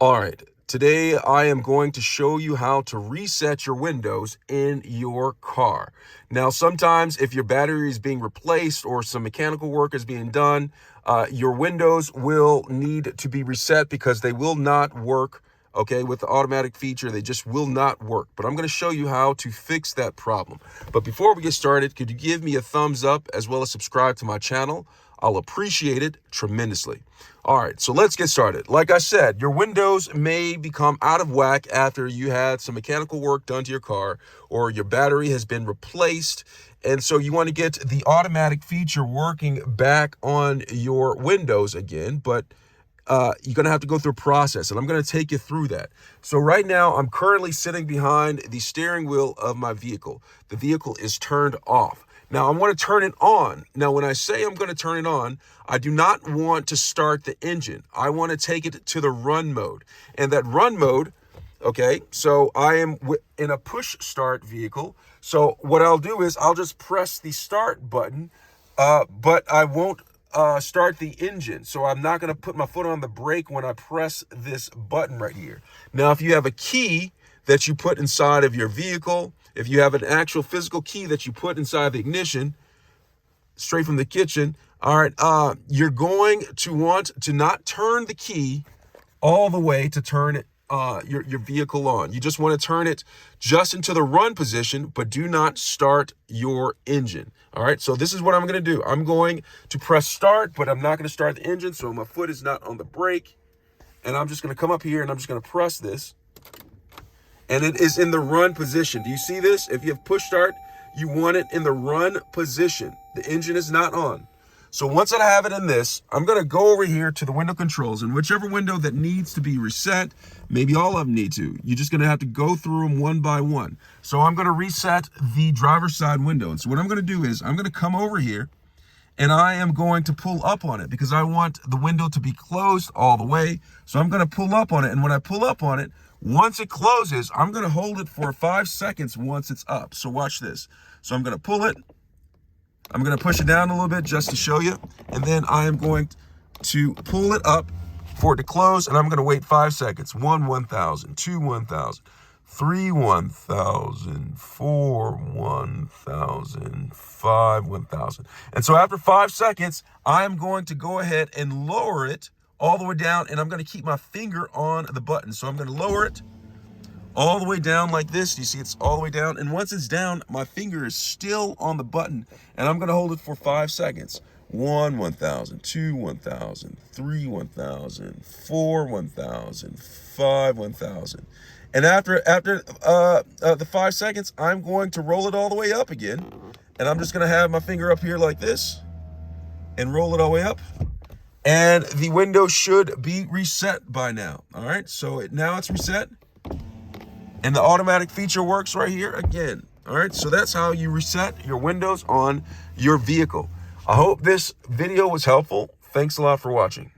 All right, today I am going to show you how to reset your windows in your car. Now, sometimes if your battery is being replaced or some mechanical work is being done, your windows will need to be reset because they will not work. Okay, with the automatic feature, they just will not work. But I'm going to show you how to fix that problem. But before we get started, could you give me a thumbs up as well as subscribe to my channel? I'll appreciate it tremendously. All right, so let's get started. Like I said, your windows may become out of whack after you had some mechanical work done to your car or your battery has been replaced. And so you want to get the automatic feature working back on your windows again, but you're going to have to go through a process, and I'm going to take you through that. So right now, I'm currently sitting behind the steering wheel of my vehicle. The vehicle is turned off. Now, I want to turn it on. Now, when I say I'm going to turn it on, I do not want to start the engine. I want to take it to the run mode. And that run mode, okay, so I am in a push start vehicle. So what I'll do is I'll just press the start button, but I won't start the engine. So I'm not going to put my foot on the brake when I press this button right here. Now, if you have a key that you put inside of your vehicle, if you have an actual physical key that you put inside the ignition, straight from the kitchen, all right, you're going to want to not turn the key all the way to turn it your vehicle on. You just want to turn it just into the run position, but do not start your engine. All right, so this is what I'm going to do. I'm going to press start, but I'm not going to start the engine, so my foot is not on the brake. And I'm just going to come up here and I'm just going to press this. And it is in the run position. Do you see this? If you have push start, you want it in the run position. The engine is not on. So once I have it in this, I'm going to go over here to the window controls, and whichever window that needs to be reset, maybe all of them need to. You're just going to have to go through them one by one. So I'm going to reset the driver's side window. And so what I'm going to do is I'm going to come over here and I am going to pull up on it because I want the window to be closed all the way. So I'm going to pull up on it. And when I pull up on it, once it closes, I'm going to hold it for 5 seconds once it's up. So watch this. So I'm going to pull it. I'm going to push it down a little bit just to show you. And then I am going to pull it up for it to close. And I'm going to wait 5 seconds. 1, 1,000, 2, 1,000, 3, 1,000, 4, 1,000, 5, 1,000. And so after 5 seconds, I'm going to go ahead and lower it all the way down. And I'm going to keep my finger on the button. So I'm going to lower it all the way down like this. You see it's all the way down. And once it's down, my finger is still on the button. And I'm going to hold it for 5 seconds. 1, 1,000, 2, 1,000, 3, 1,000, 4, 1,000, 5, 1,000. And after the 5 seconds, I'm going to roll it all the way up again. And I'm just going to have my finger up here like this and roll it all the way up. And the window should be reset by now. All right, so now it's reset. And the automatic feature works right here again. All right, so that's how you reset your windows on your vehicle. I hope this video was helpful. Thanks a lot for watching.